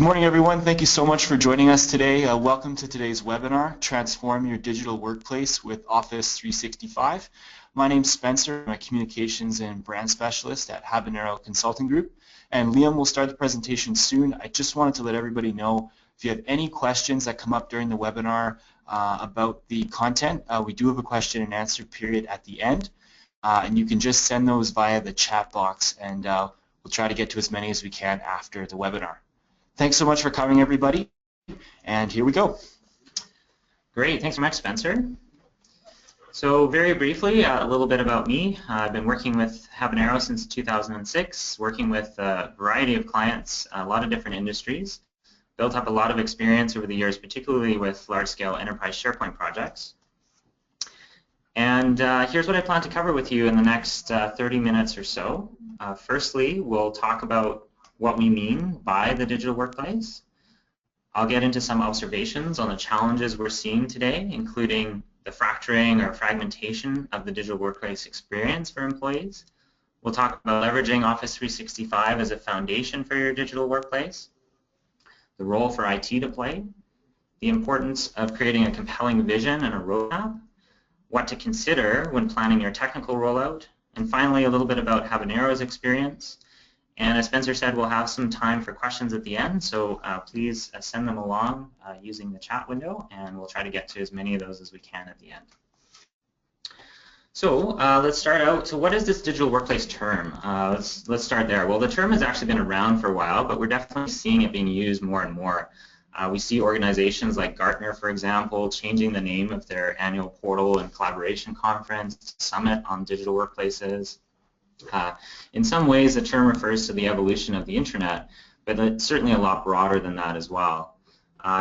Good morning, everyone. Thank you so much for joining us today. Welcome to today's webinar, Transform Your Digital Workplace with Office 365. My name's Spencer. I'm a Communications and Brand Specialist at Habanero Consulting Group. And Liam will start the presentation soon. I just wanted to let everybody know if you have any questions that come up during the webinar about the content, we do have a question and answer period at the end. And you can just send those via the chat box, and we'll try to get to as many as we can after the webinar. Thanks so much for coming, everybody, and here we go. Great, thanks so much, Spencer. So very briefly, a little bit about me. I've been working with Habanero since 2006, working with a variety of clients, a lot of different industries. Built up a lot of experience over the years, particularly with large-scale enterprise SharePoint projects. And here's what I plan to cover with you in the next 30 minutes or so. Firstly, we'll talk about what we mean by the digital workplace. I'll get into some observations on the challenges we're seeing today, including the fracturing or fragmentation of the digital workplace experience for employees. We'll talk about leveraging Office 365 as a foundation for your digital workplace, the role for IT to play, the importance of creating a compelling vision and a roadmap, what to consider when planning your technical rollout, and finally a little bit about Habanero's experience. And as Spencer said, we'll have some time for questions at the end, so please send them along using the chat window, and we'll try to get to as many of those as we can at the end. So let's start out. So what is this digital workplace term? Let's start there. Well, the term has actually been around for a while, but we're definitely seeing it being used more and more. We see organizations like Gartner, for example, changing the name of their annual portal and collaboration conference, Summit on Digital Workplaces. In some ways, the term refers to the evolution of the internet, but it's certainly a lot broader than that as well.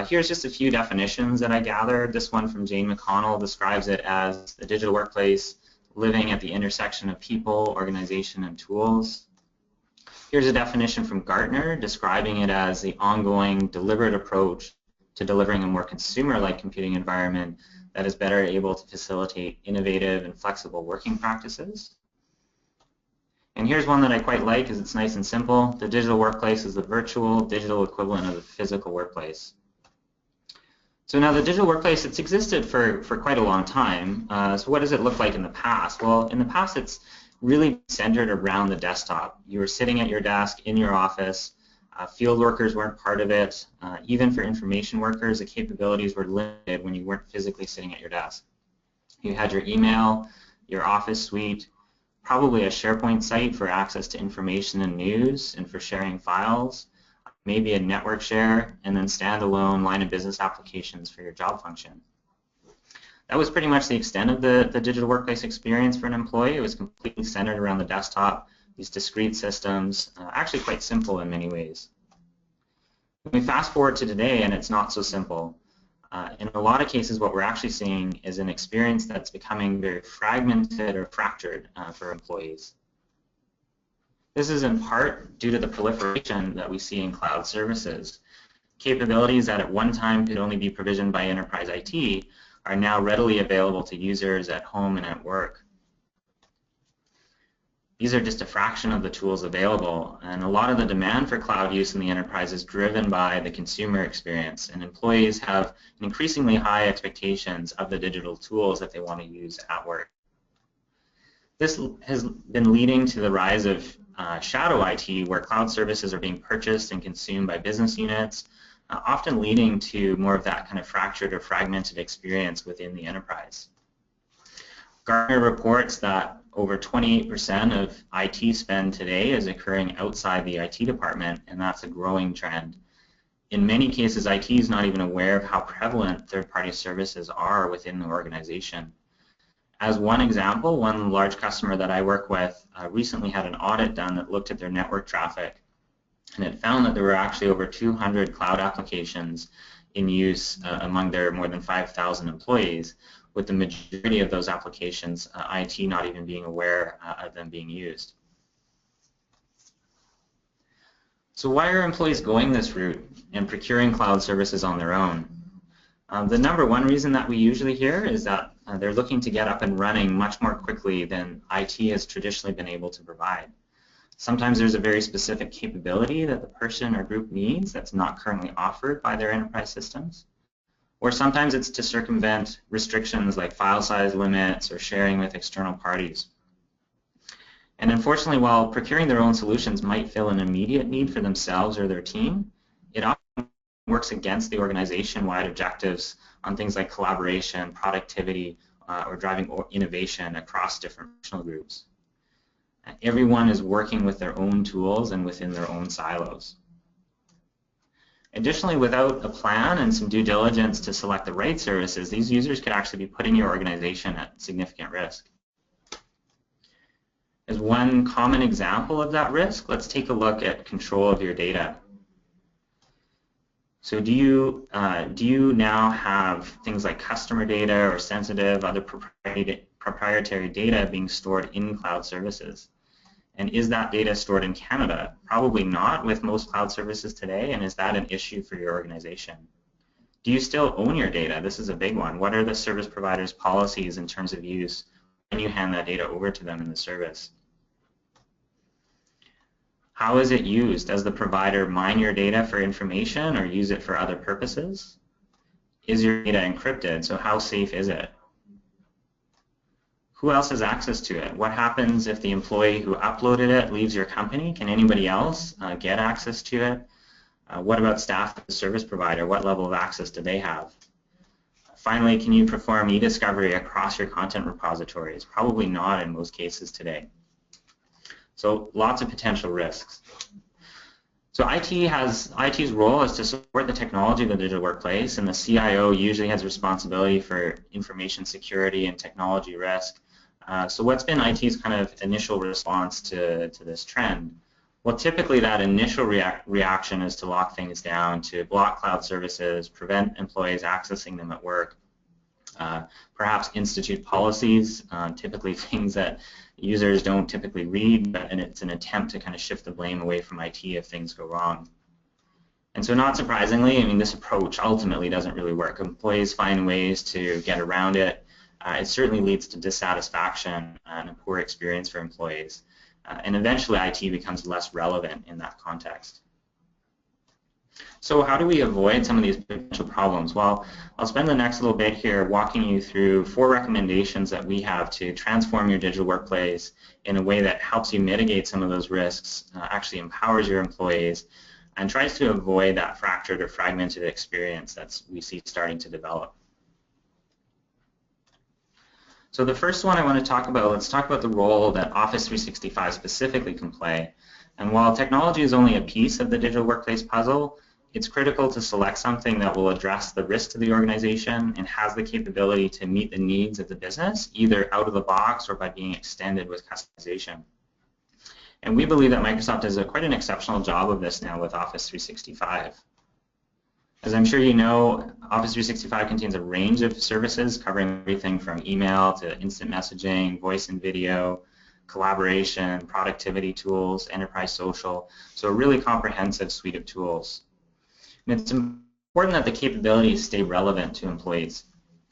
Here's just a few definitions that I gathered. This one from Jane McConnell describes it as the digital workplace living at the intersection of people, organization, and tools. Here's a definition from Gartner describing it as the ongoing, deliberate approach to delivering a more consumer-like computing environment that is better able to facilitate innovative and flexible working practices. And here's one that I quite like because it's nice and simple. The digital workplace is the virtual digital equivalent of the physical workplace. So now the digital workplace, it's existed for quite a long time. So what does it look like in the past? Well, in the past it's really centered around the desktop. You were sitting at your desk in your office. Field workers weren't part of it. Even for information workers, the capabilities were limited when you weren't physically sitting at your desk. You had your email, your office suite, probably a SharePoint site for access to information and news and for sharing files, maybe a network share, and then standalone line of business applications for your job function. That was pretty much the extent of the digital workplace experience for an employee. It was completely centered around the desktop, these discrete systems, actually quite simple in many ways. When we fast forward to today, and it's not so simple. In a lot of cases, what we're actually seeing is an experience that's becoming very fragmented or fractured for employees. This is in part due to the proliferation that we see in cloud services. Capabilities that at one time could only be provisioned by enterprise IT are now readily available to users at home and at work. These are just a fraction of the tools available, and a lot of the demand for cloud use in the enterprise is driven by the consumer experience, and employees have increasingly high expectations of the digital tools that they want to use at work. This has been leading to the rise of shadow IT, where cloud services are being purchased and consumed by business units, often leading to more of that kind of fractured or fragmented experience within the enterprise. Gartner reports that over 28% of IT spend today is occurring outside the IT department, and that's a growing trend. In many cases, IT is not even aware of how prevalent third-party services are within the organization. As one example, one large customer that I work with recently had an audit done that looked at their network traffic, and it found that there were actually over 200 cloud applications in use among their more than 5,000 employees, with the majority of those applications, IT not even being aware of them being used. So why are employees going this route and procuring cloud services on their own? The number one reason that we usually hear is that they're looking to get up and running much more quickly than IT has traditionally been able to provide. Sometimes there's a very specific capability that the person or group needs that's not currently offered by their enterprise systems. Or sometimes it's to circumvent restrictions like file size limits or sharing with external parties. And unfortunately, while procuring their own solutions might fill an immediate need for themselves or their team, it often works against the organization-wide objectives on things like collaboration, productivity, or driving innovation across different functional groups. Everyone is working with their own tools and within their own silos. Additionally, without a plan and some due diligence to select the right services, these users could actually be putting your organization at significant risk. As one common example of that risk, let's take a look at control of your data. So do you now have things like customer data or sensitive other proprietary data being stored in cloud services? And is that data stored in Canada? Probably not with most cloud services today, and is that an issue for your organization? Do you still own your data? This is a big one. What are the service providers' policies in terms of use when you hand that data over to them in the service? How is it used? Does the provider mine your data for information or use it for other purposes? Is your data encrypted? So how safe is it? Who else has access to it? What happens if the employee who uploaded it leaves your company? Can anybody else get access to it? What about staff at the service provider? What level of access do they have? Finally, can you perform e-discovery across your content repositories? Probably not in most cases today. So lots of potential risks. So IT's role is to support the technology of the digital workplace, and the CIO usually has responsibility for information security and technology risk. So what's been IT's kind of initial response to this trend? Well, typically that initial reaction is to lock things down, to block cloud services, prevent employees accessing them at work, perhaps institute policies, typically things that users don't typically read, and it's an attempt to kind of shift the blame away from IT if things go wrong. And so not surprisingly, I mean, this approach ultimately doesn't really work. Employees find ways to get around it. It certainly leads to dissatisfaction and a poor experience for employees. And eventually IT becomes less relevant in that context. So how do we avoid some of these potential problems? Well, I'll spend the next little bit here walking you through 4 recommendations that we have to transform your digital workplace in a way that helps you mitigate some of those risks, actually empowers your employees, and tries to avoid that fractured or fragmented experience that we see starting to develop. So the first one I want to talk about, let's talk about the role that Office 365 specifically can play. And while technology is only a piece of the digital workplace puzzle, it's critical to select something that will address the risk to the organization and has the capability to meet the needs of the business, either out of the box or by being extended with customization. And we believe that Microsoft does quite an exceptional job of this now with Office 365. As I'm sure you know, Office 365 contains a range of services covering everything from email to instant messaging, voice and video, collaboration, productivity tools, enterprise social, so a really comprehensive suite of tools. And it's important that the capabilities stay relevant to employees.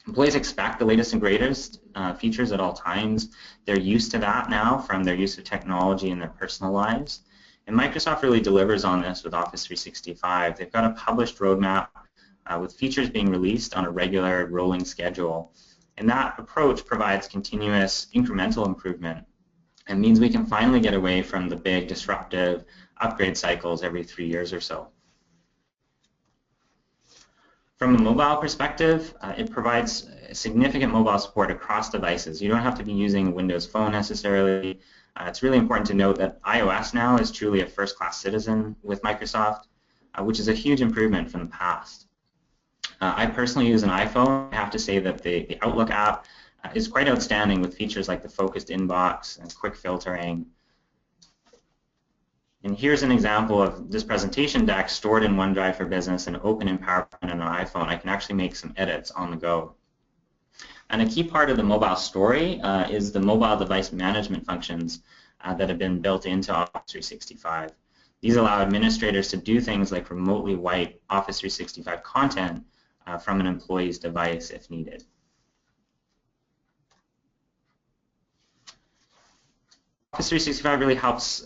Employees expect the latest and greatest features at all times. They're used to that now from their use of technology in their personal lives. And Microsoft really delivers on this with Office 365. They've got a published roadmap with features being released on a regular rolling schedule. And that approach provides continuous incremental improvement and means we can finally get away from the big disruptive upgrade cycles every 3 years or so. From a mobile perspective, it provides significant mobile support across devices. You don't have to be using a Windows Phone necessarily. It's really important to note that iOS now is truly a first-class citizen with Microsoft, which is a huge improvement from the past. I personally use an iPhone. I have to say that the Outlook app is quite outstanding with features like the focused inbox and quick filtering. And here's an example of this presentation deck stored in OneDrive for Business and open in PowerPoint on an iPhone. I can actually make some edits on the go. And a key part of the mobile story is the mobile device management functions that have been built into Office 365. These allow administrators to do things like remotely wipe Office 365 content from an employee's device if needed. Office 365 really helps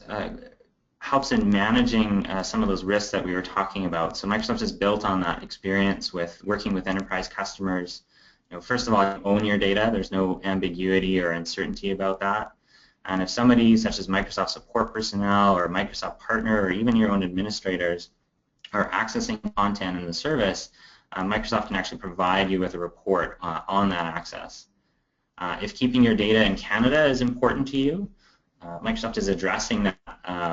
helps in managing some of those risks that we were talking about. So Microsoft is built on that experience with working with enterprise customers. First of all, you own your data. There's no ambiguity or uncertainty about that. And if somebody such as Microsoft support personnel or Microsoft partner or even your own administrators are accessing content in the service, Microsoft can actually provide you with a report on that access. If keeping your data in Canada is important to you, Microsoft is addressing that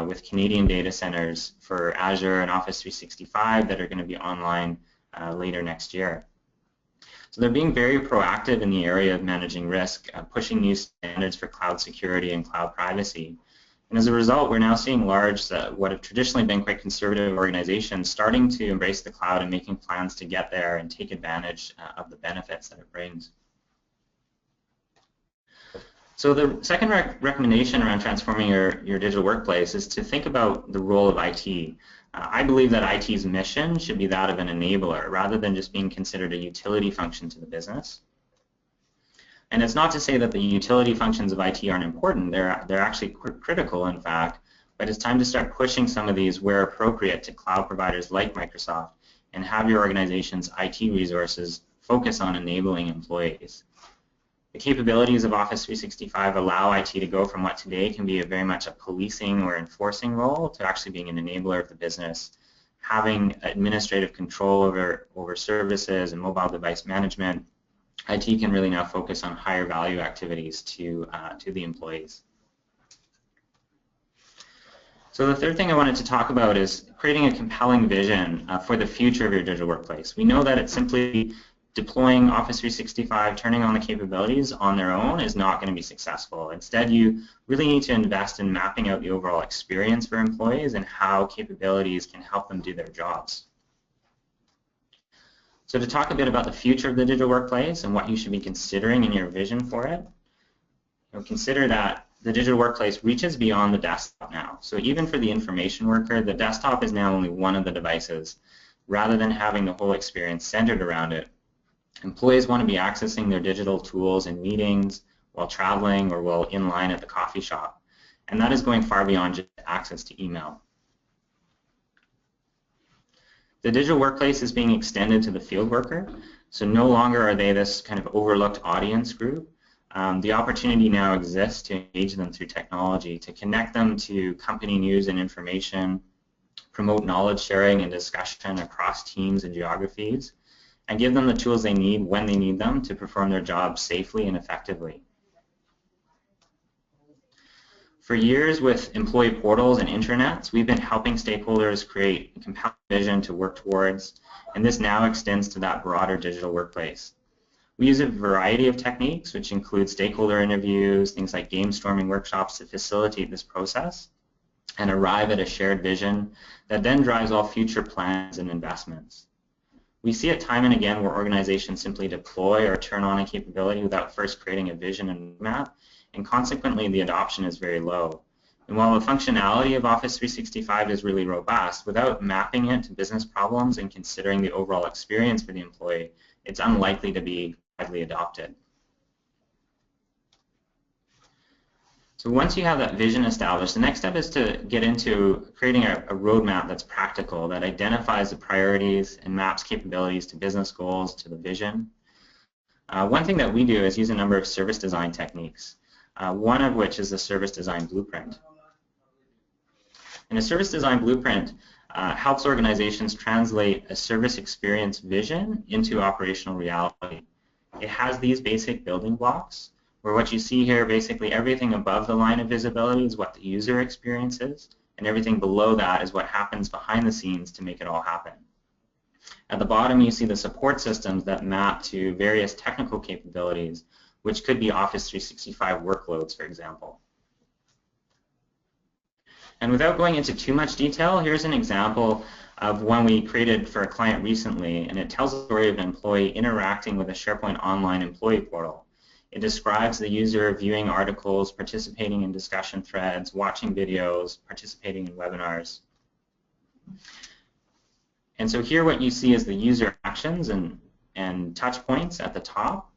with Canadian data centers for Azure and Office 365 that are going to be online later next year. So they're being very proactive in the area of managing risk, pushing new standards for cloud security and cloud privacy. And as a result, we're now seeing large, what have traditionally been quite conservative organizations starting to embrace the cloud and making plans to get there and take advantage of the benefits that it brings. So the second recommendation around transforming your digital workplace is to think about the role of IT. I believe that IT's mission should be that of an enabler rather than just being considered a utility function to the business. And it's not to say that the utility functions of IT aren't important. They're actually critical, in fact, but it's time to start pushing some of these where appropriate to cloud providers like Microsoft and have your organization's IT resources focus on enabling employees. The capabilities of Office 365 allow IT to go from what today can be very much a policing or enforcing role to actually being an enabler of the business, having administrative control over services and mobile device management. IT can really now focus on higher value activities to the employees. So the third thing I wanted to talk about is creating a compelling vision for the future of your digital workplace. We know that it's simply deploying Office 365, turning on the capabilities on their own is not going to be successful. Instead, you really need to invest in mapping out the overall experience for employees and how capabilities can help them do their jobs. So to talk a bit about the future of the digital workplace and what you should be considering in your vision for it, consider that the digital workplace reaches beyond the desktop now. So even for the information worker, the desktop is now only one of the devices. Rather than having the whole experience centered around it, employees want to be accessing their digital tools in meetings, while traveling, or while in line at the coffee shop. And that is going far beyond just access to email. The digital workplace is being extended to the field worker, so no longer are they this kind of overlooked audience group. The opportunity now exists to engage them through technology, to connect them to company news and information, promote knowledge sharing and discussion across teams and geographies, and give them the tools they need when they need them to perform their jobs safely and effectively. For years with employee portals and intranets, we've been helping stakeholders create a compelling vision to work towards, and this now extends to that broader digital workplace. We use a variety of techniques, which include stakeholder interviews, things like game storming workshops to facilitate this process and arrive at a shared vision that then drives all future plans and investments. We see it time and again where organizations simply deploy or turn on a capability without first creating a vision and roadmap, and consequently the adoption is very low. And while the functionality of Office 365 is really robust, without mapping it to business problems and considering the overall experience for the employee, it's unlikely to be widely adopted. So once you have that vision established, the next step is to get into creating a roadmap that's practical, that identifies the priorities and maps capabilities to business goals, to the vision. One thing that we do is use a number of service design techniques, one of which is the service design blueprint. And a service design blueprint helps organizations translate a service experience vision into operational reality. It has these basic building blocks, where what you see here, basically everything above the line of visibility is what the user experience is, and everything below that is what happens behind the scenes to make it all happen. At the bottom, you see the support systems that map to various technical capabilities, which could be Office 365 workloads, for example. And without going into too much detail, here's an example of one we created for a client recently, and it tells the story of an employee interacting with a SharePoint Online employee portal. It describes the user viewing articles, participating in discussion threads, watching videos, participating in webinars. And so here what you see is the user actions and touch points at the top,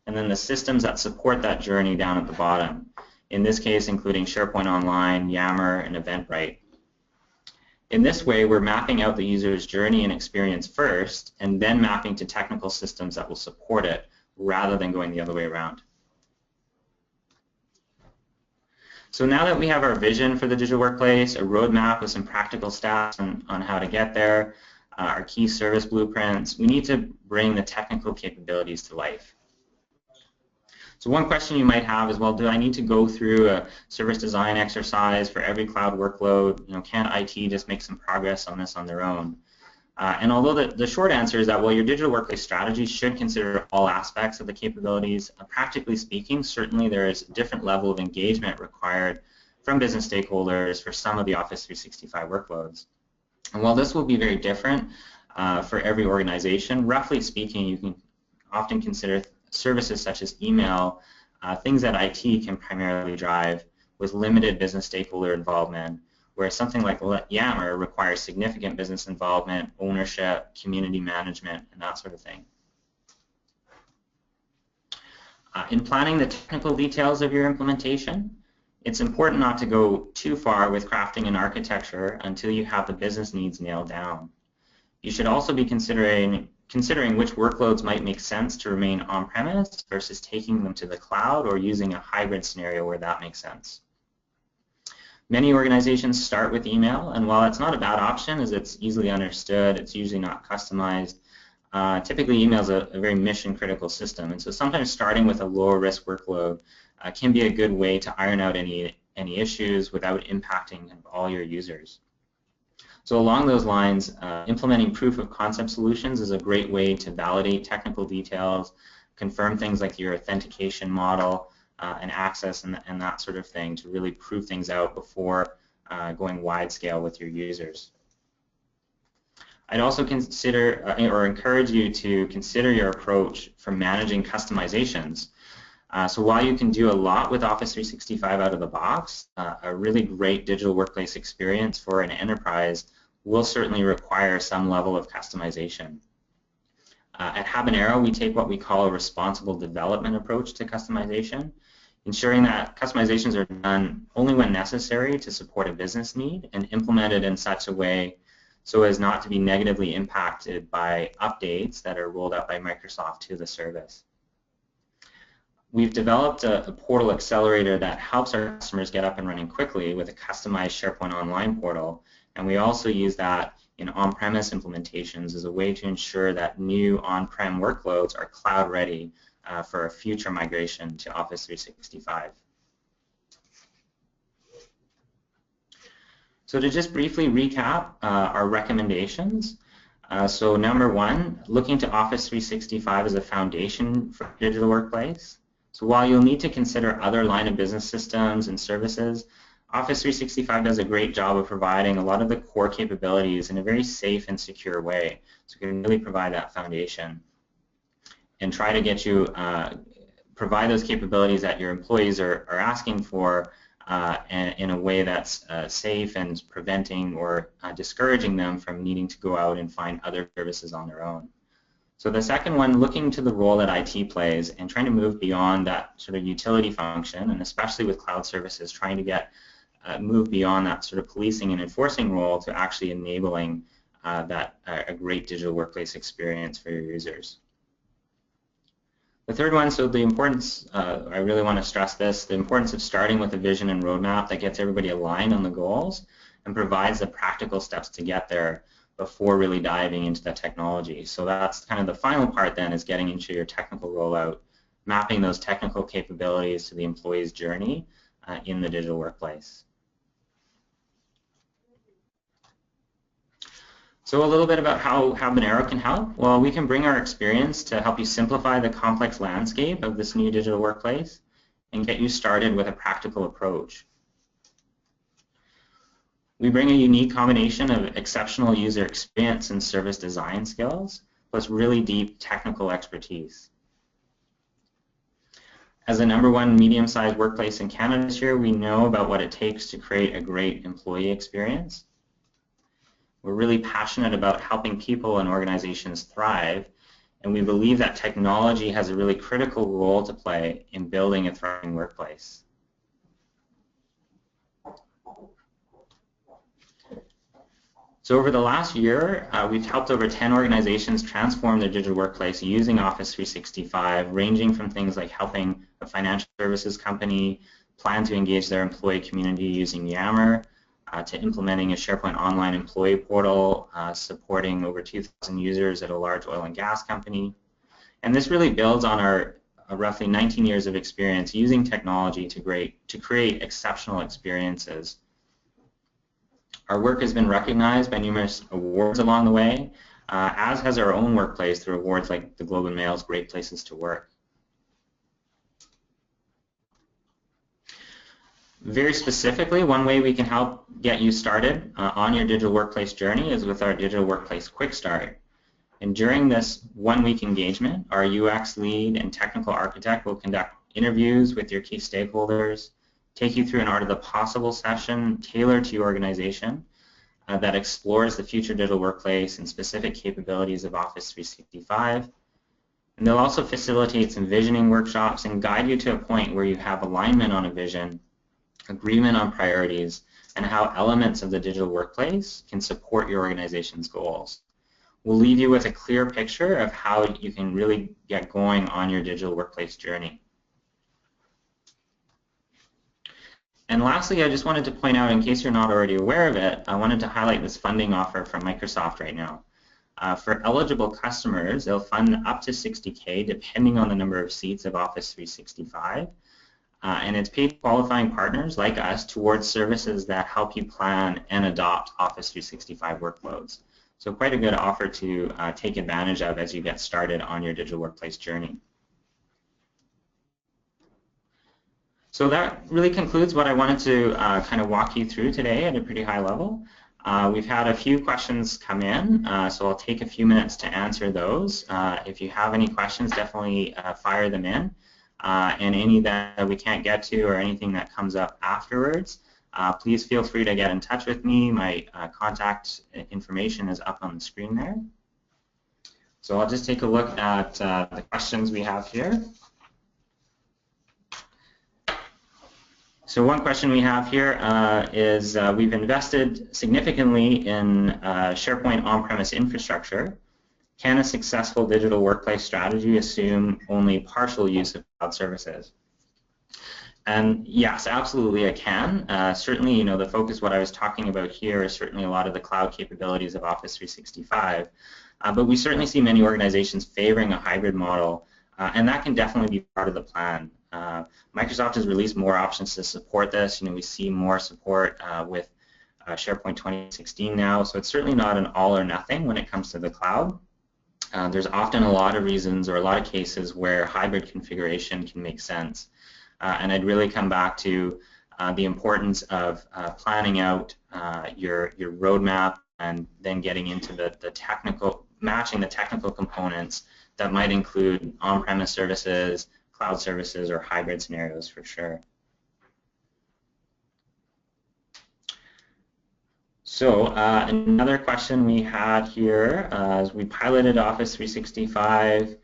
and then the systems that support that journey down at the bottom. in this case including SharePoint Online, Yammer, and Eventbrite. In this way, we're mapping out the user's journey and experience first, and then mapping to technical systems that will support it, rather than going the other way around. So now that we have our vision for the digital workplace, a roadmap with some practical steps on how to get there, our key service blueprints, we need to bring the technical capabilities to life. So one question you might have is, well, do I need to go through a service design exercise for every cloud workload? You know, can IT just make some progress on this on their own? And although the short answer is that, well, your digital workplace strategy should consider all aspects of the capabilities, practically speaking, certainly there is a different level of engagement required from business stakeholders for some of the Office 365 workloads. And while this will be very different for every organization, roughly speaking, you can often consider services such as email, things that IT can primarily drive with limited business stakeholder involvement, whereas something like Yammer requires significant business involvement, ownership, community management, and that sort of thing. In planning the technical details of your implementation, it's important not to go too far with crafting an architecture until you have the business needs nailed down. You should also be considering which workloads might make sense to remain on-premise versus taking them to the cloud or using a hybrid scenario where that makes sense. Many organizations start with email, and while it's not a bad option as it's easily understood, it's usually not customized. Typically email is a very mission-critical system, and so sometimes starting with a lower risk workload can be a good way to iron out any issues without impacting all your users. So along those lines, implementing proof of concept solutions is a great way to validate technical details, confirm things like your authentication model and access and that sort of thing to really prove things out before going wide scale with your users. I'd also consider or encourage you to consider your approach for managing customizations. So while you can do a lot with Office 365 out of the box, a really great digital workplace experience for an enterprise will certainly require some level of customization. At Habanero, we take what we call a responsible development approach to customization, ensuring that customizations are done only when necessary to support a business need and implemented in such a way so as not to be negatively impacted by updates that are rolled out by Microsoft to the service. We've developed a portal accelerator that helps our customers get up and running quickly with a customized SharePoint Online portal, and we also use that in on-premise implementations as a way to ensure that new on-prem workloads are cloud ready for a future migration to Office 365. So to just briefly recap our recommendations, so number one, looking to Office 365 as a foundation for digital workplace. So while you'll need to consider other line of business systems and services, Office 365 does a great job of providing a lot of the core capabilities in a very safe and secure way. So it can really provide that foundation and try to get you, provide those capabilities that your employees are asking for in a way that's safe and preventing or discouraging them from needing to go out and find other services on their own. So the second one, looking to the role that IT plays and trying to move beyond that sort of utility function, and especially with cloud services, trying to get move beyond that sort of policing and enforcing role to actually enabling a great digital workplace experience for your users. The third one, so the importance, I really want to stress this, the importance of starting with a vision and roadmap that gets everybody aligned on the goals and provides the practical steps to get there before really diving into the technology. So that's kind of the final part then, is getting into your technical rollout, mapping those technical capabilities to the employee's journey in the digital workplace. So a little bit about how Habanero can help. Well, we can bring our experience to help you simplify the complex landscape of this new digital workplace and get you started with a practical approach. We bring a unique combination of exceptional user experience and service design skills, plus really deep technical expertise. As the #1 medium-sized workplace in Canada this year, we know about what it takes to create a great employee experience. We're really passionate about helping people and organizations thrive, and we believe that technology has a really critical role to play in building a thriving workplace. So over the last year, we've helped over 10 organizations transform their digital workplace using Office 365, ranging from things like helping a financial services company plan to engage their employee community using Yammer, to implementing a SharePoint Online employee portal, supporting over 2,000 users at a large oil and gas company. And this really builds on our roughly 19 years of experience using technology to create exceptional experiences. Our work has been recognized by numerous awards along the way, as has our own workplace through awards like the Globe and Mail's Great Places to Work. Very specifically, one way we can help get you started on your digital workplace journey is with our Digital Workplace Quick Start. And during this one-week engagement, our UX lead and technical architect will conduct interviews with your key stakeholders, take you through an Art of the Possible session tailored to your organization that explores the future digital workplace and specific capabilities of Office 365. And they'll also facilitate some visioning workshops and guide you to a point where you have alignment on a vision, agreement on priorities, and how elements of the digital workplace can support your organization's goals. We'll leave you with a clear picture of how you can really get going on your digital workplace journey. And lastly, I just wanted to point out, in case you're not already aware of it, I wanted to highlight this funding offer from Microsoft right now. For eligible customers, they'll fund up to $60K depending on the number of seats of Office 365. And it's paid to qualifying partners like us towards services that help you plan and adopt Office 365 workloads. So quite a good offer to take advantage of as you get started on your digital workplace journey. So that really concludes what I wanted to kind of walk you through today at a pretty high level. We've had a few questions come in, so I'll take a few minutes to answer those. If you have any questions, definitely fire them in. And any that we can't get to or anything that comes up afterwards, please feel free to get in touch with me. My contact information is up on the screen there. So I'll just take a look at the questions we have here. So one question we have here is we've invested significantly in SharePoint on-premise infrastructure. Can a successful digital workplace strategy assume only partial use of cloud services? And yes, absolutely it can. Certainly, you know, the focus, what I was talking about here, is certainly a lot of the cloud capabilities of Office 365. But we certainly see many organizations favoring a hybrid model, and that can definitely be part of the plan. Microsoft has released more options to support this. You know, we see more support with SharePoint 2016 now, so it's certainly not an all or nothing when it comes to the cloud. There's often a lot of reasons or a lot of cases where hybrid configuration can make sense. And I'd really come back to the importance of planning out your roadmap and then getting into the technical, matching the technical components that might include on-premise services, cloud services, or hybrid scenarios for sure. So another question we had here is we piloted Office 365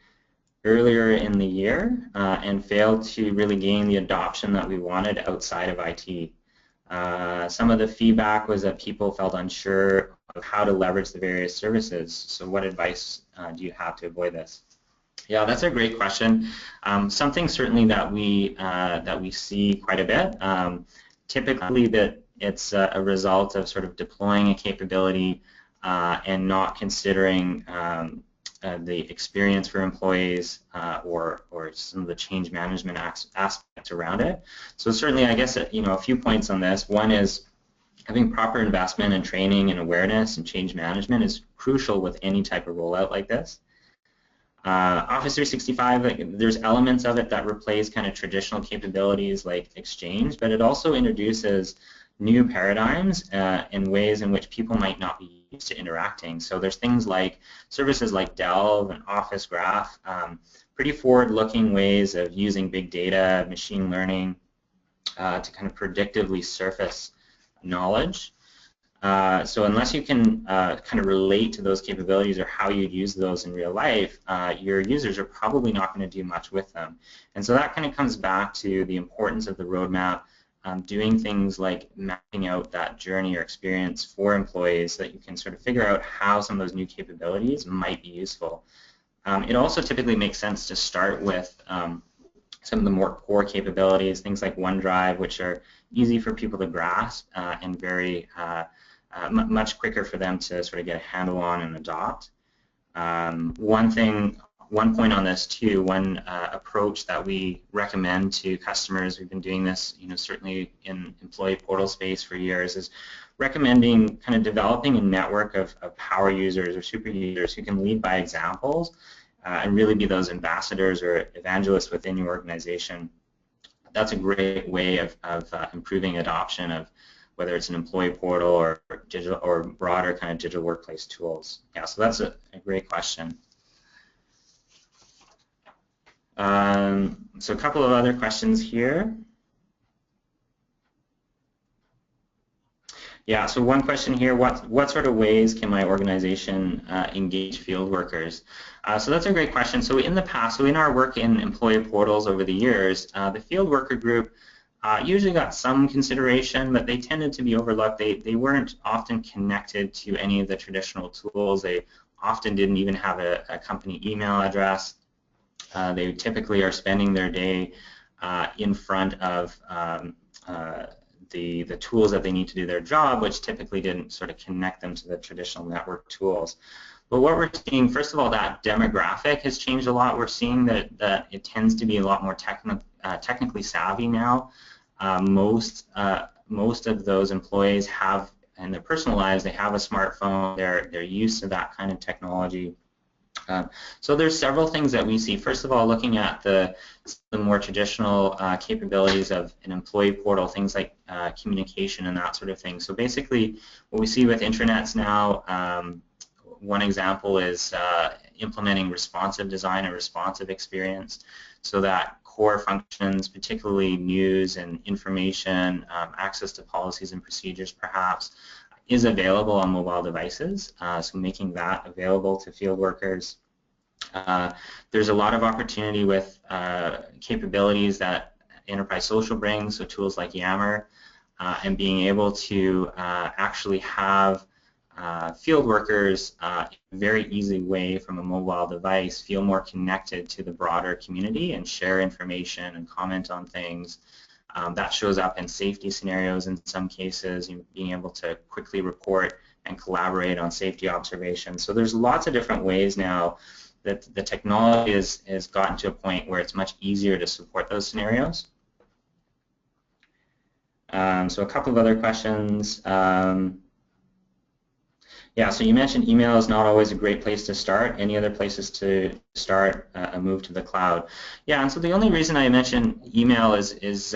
earlier in the year and failed to really gain the adoption that we wanted outside of IT. Some of the feedback was that people felt unsure of how to leverage the various services. So what advice do you have to avoid this? Yeah, that's a great question. Something certainly that we see quite a bit. Typically that it's a result of sort of deploying a capability and not considering the experience for employees or some of the change management aspects around it. So certainly, I guess, you know, a few points on this. One is having proper investment in training and awareness and change management is crucial with any type of rollout like this. Office 365, there's elements of it that replace kind of traditional capabilities like Exchange, but it also introduces new paradigms in ways in which people might not be used to interacting. So there's things like services like Delve and Office Graph, pretty forward-looking ways of using big data, machine learning to kind of predictively surface knowledge. So unless you can kind of relate to those capabilities or how you'd use those in real life, your users are probably not going to do much with them. And so that kind of comes back to the importance of the roadmap, doing things like mapping out that journey or experience for employees so that you can sort of figure out how some of those new capabilities might be useful. It also typically makes sense to start with some of the more core capabilities, things like OneDrive, which are easy for people to grasp and very much quicker for them to sort of get a handle on and adopt. One point on this too, one approach that we recommend to customers, we've been doing this, certainly in employee portal space for years, is recommending kind of developing a network of power users or super users who can lead by examples and really be those ambassadors or evangelists within your organization. That's a great way of improving adoption of whether it's an employee portal or digital or broader kind of digital workplace tools. Yeah, so that's a great question. So a couple of other questions here. Yeah, so one question here, what sort of ways can my organization engage field workers? So that's a great question. So in the past, so in our work in employee portals over the years, the field worker group usually got some consideration, but they tended to be overlooked. They weren't often connected to any of the traditional tools. They often didn't even have a company email address. They typically are spending their day in front of the tools that they need to do their job, which typically didn't sort of connect them to the traditional network tools. But what we're seeing, first of all, that demographic has changed a lot. We're seeing that it tends to be a lot more technically savvy now. Most of those employees have, in their personal lives, they have a smartphone. They're used to that kind of technology. So there's several things that we see. First of all, looking at the more traditional capabilities of an employee portal, things like communication and that sort of thing. So basically, what we see with intranets now, one example is implementing responsive design and responsive experience, so that core functions, particularly news and information, access to policies and procedures perhaps, is available on mobile devices, so making that available to field workers. There's a lot of opportunity with capabilities that Enterprise Social brings, so tools like Yammer, and being able to actually have field workers in a very easy way from a mobile device feel more connected to the broader community and share information and comment on things. That shows up in safety scenarios in some cases, being able to quickly report and collaborate on safety observations. So there's lots of different ways now that the technology has gotten to a point where it's much easier to support those scenarios. So a couple of other questions. Yeah, so you mentioned email is not always a great place to start. Any other places to start a move to the cloud? Yeah, and so the only reason I mention email is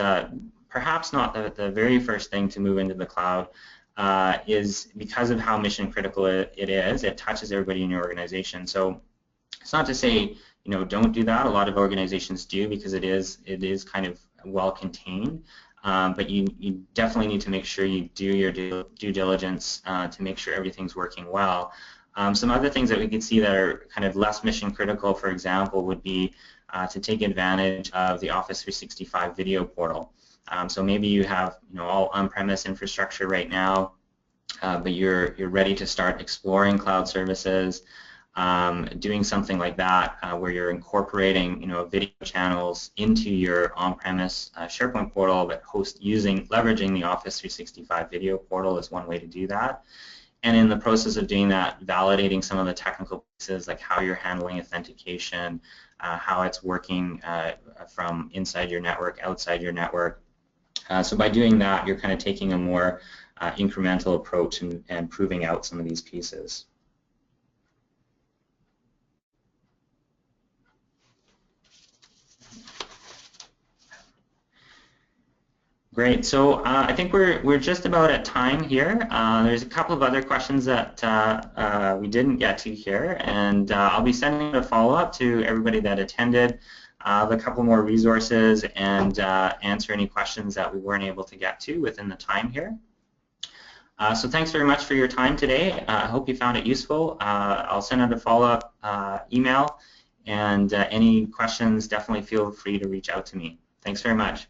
perhaps not the very first thing to move into the cloud is because of how mission critical it is. It touches everybody in your organization. So it's not to say, don't do that. A lot of organizations do because it is kind of well contained. But you definitely need to make sure you do your due diligence to make sure everything's working well. Some other things that we could see that are kind of less mission critical, for example, would be to take advantage of the Office 365 video portal. So maybe you have all on-premise infrastructure right now, but you're ready to start exploring cloud services. Doing something like that where you're incorporating video channels into your on-premise SharePoint portal, but leveraging the Office 365 video portal is one way to do that. And in the process of doing that, validating some of the technical pieces like how you're handling authentication, how it's working from inside your network, outside your network. So by doing that, you're kind of taking a more incremental approach and proving out some of these pieces. Great. So I think we're just about at time here. There's a couple of other questions that we didn't get to here, and I'll be sending a follow-up to everybody that attended, a couple more resources, and answer any questions that we weren't able to get to within the time here. So thanks very much for your time today. I hope you found it useful. I'll send out a follow-up email, and any questions, definitely feel free to reach out to me. Thanks very much.